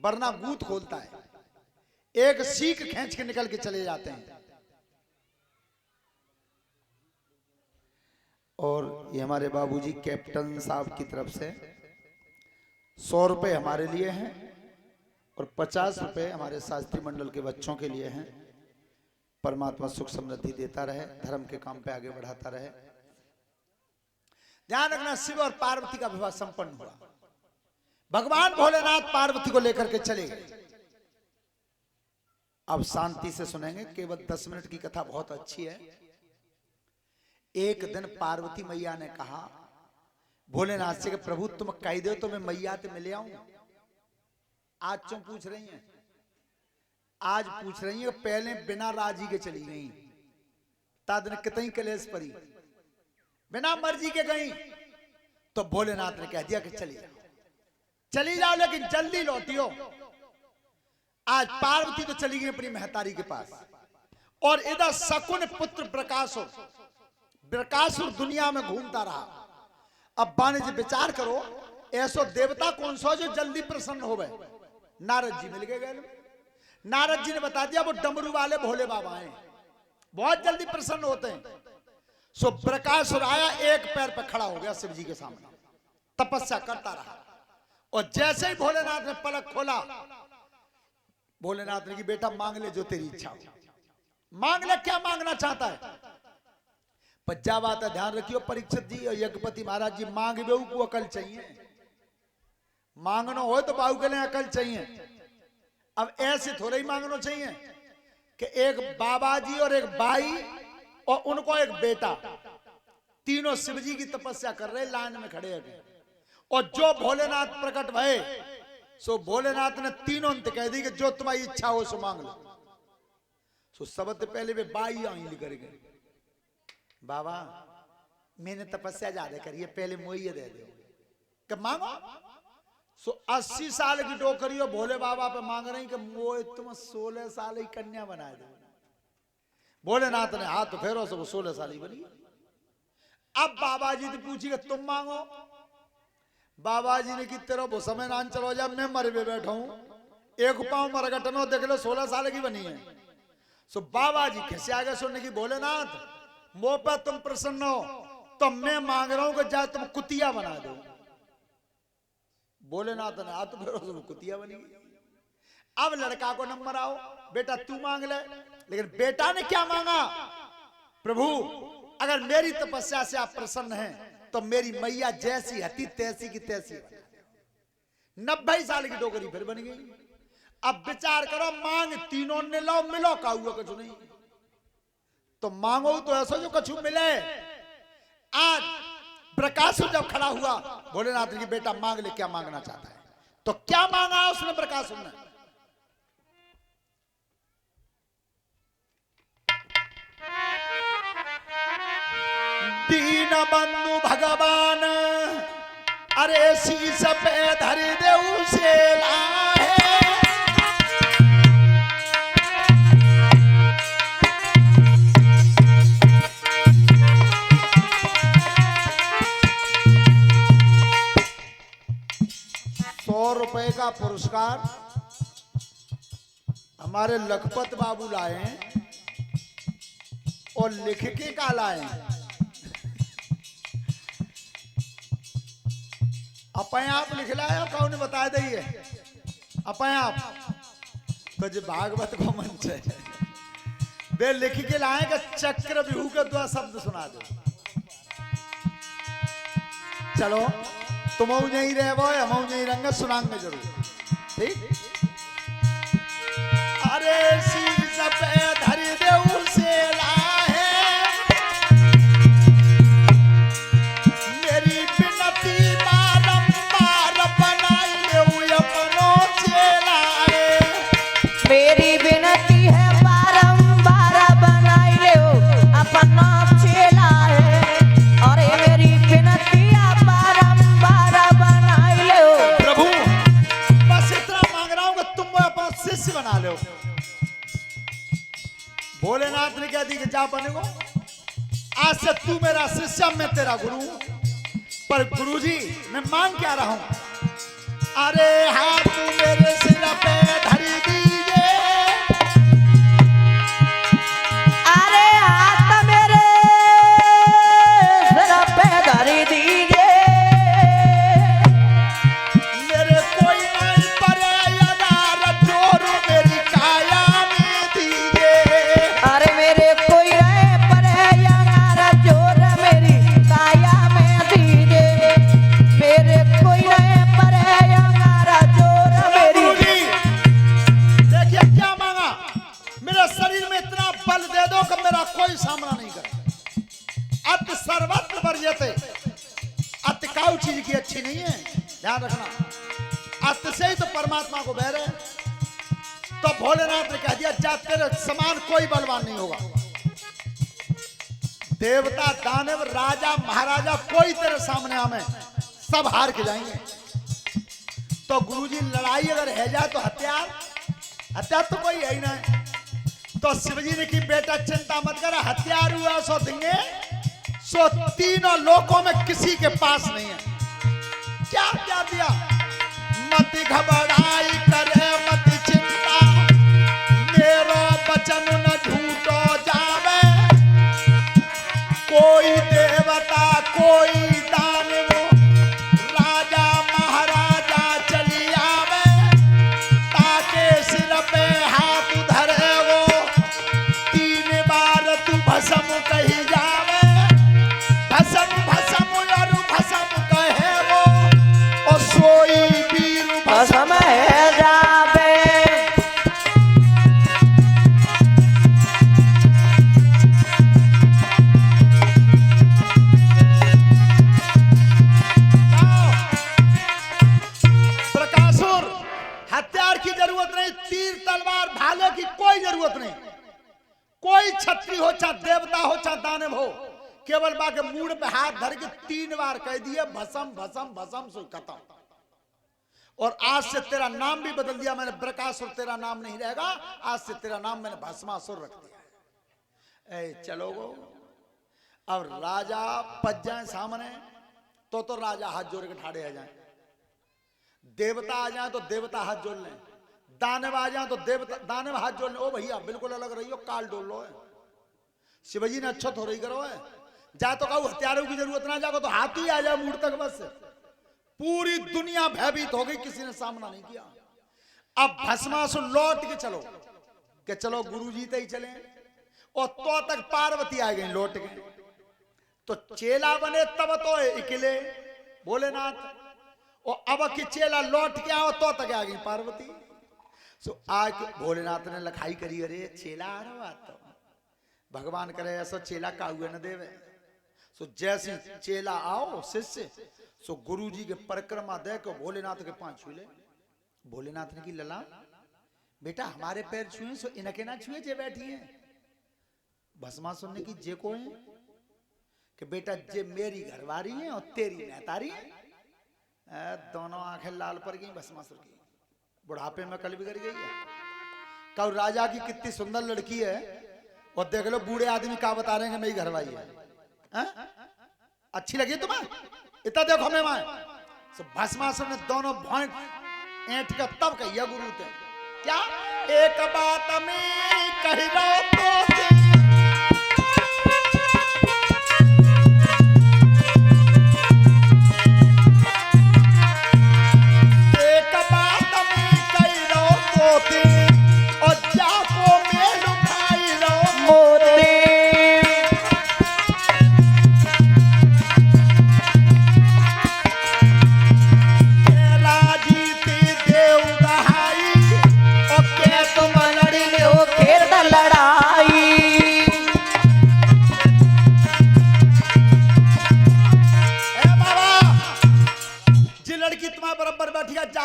वरना गूंथ खोलता है, एक सीख खींच के निकल के चले जाते हैं। और ये हमारे बाबूजी कैप्टन साहब की तरफ से 100 रुपए हमारे लिए हैं और 50 रुपए हमारे शास्त्री मंडल के बच्चों के लिए हैं। परमात्मा सुख समृद्धि देता रहे, धर्म के काम पे आगे बढ़ाता रहे। ध्यान रखना, शिव और पार्वती का विवाह संपन्न हुआ। भगवान भोलेनाथ पार्वती को लेकर के चले गए। अब शांति से सुनेंगे, केवल 10 मिनट की कथा बहुत अच्छी है। एक दिन पार्वती मैया ने कहा भोलेनाथ से कि प्रभु तुम कह दो तो मैं मैया ते मिले आऊं। आज क्यों पूछ रही हैं? आज पूछ रही है, पहले बिना राजी के चली गई, तादन कितनी कलेश पड़ी, बिना मर्जी के गई। तो भोलेनाथ ने कह दिया कि चली जाओ लेकिन जल्दी लौटियो। आज पार्वती तो चली गई अपनी महतारी के पास, और इधर शकुन पुत्र प्रकाशुर दुनिया में घूमता रहा। अब वाणिज्य विचार करो, ऐसो देवता कौन सा जो जल्दी प्रसन्न हो गए? नारद जी मिल गए। नारद जी ने बता दिया वो डमरू वाले भोले बाबा हैं, बहुत जल्दी प्रसन्न होते हैं। सो प्रकाशुर आया, एक पैर पर खड़ा हो गया शिव जी के सामने, तपस्या करता रहा। और जैसे ही भोलेनाथ ने पलक खोला, भोलेनाथ ने कि बेटा मांग ले जो तेरी इच्छा हो, मांग ले, क्या मांगना चाहता है? पज्जा बात है, ध्यान रखियो परीक्षित जी और यज्ञपति महाराज जी, मांग बेऊ को अकल चाहिए। मांगना हो तो बाबू के लिए अकल चाहिए। अब ऐसे थोड़ा ही मांगना चाहिए कि एक बाबा जी और एक बाई और उनको एक बेटा, तीनों शिव जी की तपस्या कर रहे, लाइन में खड़े हैं। और जो भोलेनाथ प्रकट भये, सो भोलेनाथ ने तीनों ने कह दी कि जो तुम्हारी इच्छा हो सो मांग लो। सो सबसे पहले वे बाई आई करेंगे, बाबा मैंने तपस्या ज्यादा करी है, पहले मोइये दे दो कि मांगो। सो 80 साल की डोकरी और भोले बाबा पे मांग रही कि मोए तुम 16 साल की कन्या बना दो। भोलेनाथ ने हाथ फेरो, सो वो 16 साल ही बनी। अब बाबा जी ने पूछी कि तुम मांगो। बाबा जी ने कि तेरा वो समय नान चलो जा, मैं मर भी बैठा हूं, एक पांव मरगटनो देख लो 16 साल की बनी है। सो बाबा जी कैसे आगे सुनने की, भोलेनाथ मुंह पर तुम प्रसन्न हो तो मैं मांग रहा हूं कि जा तुम कुतिया बना दो। भोलेनाथ ने हाथ फेरो, तो कुतिया बनी गई। अब लड़का को नंबर आओ, बेटा तू मांग ले। लेकिन बेटा ने क्या मांगा? प्रभु अगर मेरी तपस्या से आप प्रसन्न हैं तो मेरी मैया जैसी हती तैसी की तैसी। 90 साल की डोकरी फिर बन गई। अब विचार करो, मांग तीनों ने लो, मिलो का हुआ कुछ नहीं। तो मांगो तो ऐसा जो कछु मिले। आज प्रकाश जब खड़ा हुआ, भोलेनाथ ने बेटा मांग ले, क्या मांगना चाहता है? तो क्या मांगा उसने प्रकाश ने? दीन बंधु भगवान अरे शीश पे धर देऊ से लाहे। 100 रुपए का पुरस्कार हमारे लखपत बाबू लाए हैं और लिख के का लाए हैं। अपने आप लिख लाया, कौन बता दिए अपने आप? तो जो भागवत को मंच है, वे लिख के लाए कि चक्र विहू के 2 शब्द सुना दो। चलो तुम नहीं रहे वो, हम नहीं रहेंगे, सुनाएंगे जरूर, ठीक? अरे शीश पे धर देऊ से लाहे, मेरी बिनती बारंबार बनाई लेऊ अपनो चेला रे। मेरी बिनती है बारंबार बनाई लेऊ अपनो चेला है। अरे मेरी बिनती बना लो। भोलेनाथ ने कह दी कि जा बनेगो, आज से तू मेरा शिष्य, मैं तेरा गुरु। पर गुरुजी मैं मांग क्या रहा हूं? अरे हाँ तू मेरे सिर परमात्मा को बह रहे। तो भोलेनाथ ने कह दिया जा तेरे समान कोई बलवान नहीं होगा। देवता दानव राजा महाराजा कोई तेरे सामने आवे सब हार के जाएंगे। तो गुरुजी लड़ाई अगर है जाए तो हथियार तो कोई है ही नहीं। तो शिवजी ने की बेटा चिंता मत कर, हथियार हुआ सो देंगे, सो तीनों लोकों में किसी के पास नहीं है। क्या क्या दिया, मत घबराई करे मत चिंता, मेरो वचन न झूठो जावे, कोई देवता कोई दानव राजा महाराजा चली आवे, ताके सिर पे हाथ धरे वो, तीन बार तू भस्म कही जावे, भस्म भस्म और भस्म कहे वो, और सोई वीर भस्म है जावे। प्रकाशुर हथियार की जरूरत नहीं, तीर तलवार भाले की कोई जरूरत नहीं। कोई छत्री हो चाहे देवता हो चाहे दानव हो, केवल बाके मूड पे हाथ धर के 3 बार कह दिए भस्म भस्म भस्म सो खत्म। और आज से तेरा नाम भी बदल दिया मैंने, प्रकाशुर तेरा नाम नहीं रहेगा, आज से तेरा नाम मैंने भस्मासुर रख दिया। ए चलो गो, अब राजा पज जाए सामने तो राजा हाथ जोड़ के ठाड़े आ जाए, देवता आ जाए तो देवता हाथ जोड़ लें, दानव आ जाए तो देवता दानव हाथ जोड़ लें। ओ भैया बिल्कुल अलग रही हो, काल डोल लो है, शिवजी ने अच्छो थोड़ी करो है। जा तो कहूँ हथियारों की जरूरत ना, जाओ तो हाथ ही आ जाए मूड तक, बस पूरी दुनिया भयभीत हो गई, किसी ने सामना नहीं किया। अब भस्मासुर लौट के चलो कि चलो गुरुजी तक ही चले, और तो तक पार्वती आ गई लौट के। तो चेला बने तब तो इकले भोलेनाथ, और अब की चेला लौट के आओ तो तक आ गई पार्वती। सो आज भोलेनाथ ने लखाई करी, अरे चेला आ रहा तो भगवान करे ऐसा चेला काहुए न देवे। सो जैसे चेला आओ शिष्य, सो गुरु जी के परिक्रमा दे के भोलेनाथ के पांव छू ले। भोलेनाथ ने की लला बेटा हमारे पैर छुए, सो इनके ना छुए जे बैठी है। भस्मासुर ने की जे को है कि बेटा जे मेरी घरवारी है और तेरी नेतारी है। दोनों आंखें लाल पर गई भस्मासुर की, बुढ़ापे में कल बिगड़ गई है। कल राजा की कितनी सुंदर लड़की है, और देख लो बूढ़े आदमी क्या बता रहे हैं मेरी घरवारी है। अच्छी लगी तुम्हें, इतना देखो मैं भस्मासुर ने दोनों भौं ऐंठ का तब कहिया गुरु थे क्या, एक बात में कही तो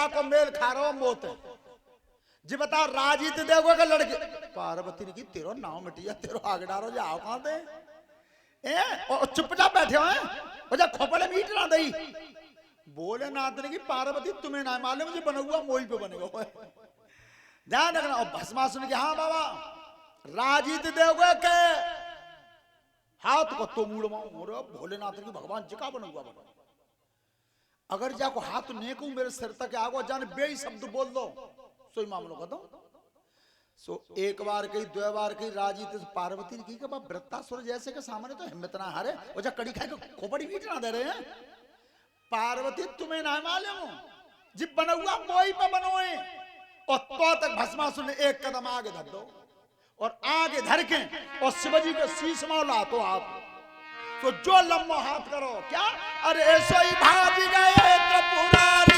को मेल खा रहा मोत जी बताओ राजी तो देखो कि लड़के पार्वती ने की तेरो नाव मिटिया तेरो आग डारो जाओ कहां दे और चुपचाप बैठे हो हैं जा खोपड़े मीट ना दई। भोलेनाथ ने की पार्वती तुम्हें ना मालूम मुझे बना हुआ मोई पे बनेगा ध्यान रखना। और भस्मासुर की हाँ बाबा राजी तो देखो के हाथ को तो मूड़ मारो भोलेनाथ की भगवान जी का बना हुआ बनो। अगर जाको हाथ नेकू मेरे सिर तक आगो जाने बे शब्द बोल दो सोई मामलो का दो। सो एक बार कही दो बार कही राजी तो पार्वती ने की कि वृत्तासुर जैसे के सामने तो हिम्मत ना हारे और जा कड़ी खाए को खोपड़ी मीट ना दे रहे हैं। पार्वती तुम्हें ना मालूम जी बना हुआ मोई पे बनोए। और तो तक भस्मासुर ने एक कदम आगे धर दो और आगे धर के और शिवजी के शीश मौला तो आप तो जो लम्बो हाथ करो क्या अरे ऐसो ही भाग गए त्रिपुरारी